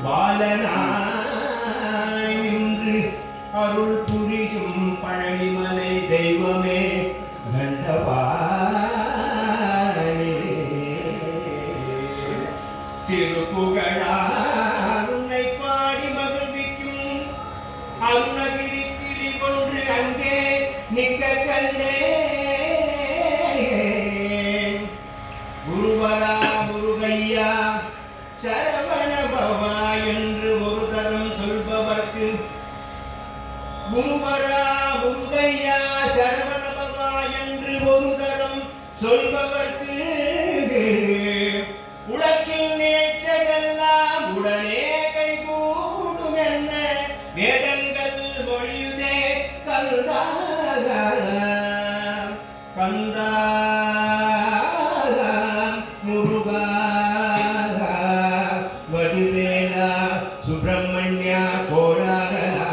பாலனாய் நின்று அருள் புரியும் பழனிமலை தெய்வமே தண்டவாணி திருப்புகழால் உன்னை பாடி மகிழ்விக்கும் அருணகிரி கிளி ஒன்று அங்கே நிற்க கண்டே குருவரா முருகையா சரவண பவா என்று ஒரு தரம் சொல்பவர்க்கு குருவரா முருகையா சரவண பவா என்று ஒரு தரம் சொல்பவர்க்கு உலகில் நினைத்ததெல்லாம் உடனே கைகூடும் என்ன வேதங்கள் மொழியுதே கந்தா கந்தா முருகா வடிவேலா சுப்பிரமணியா கோலாகலா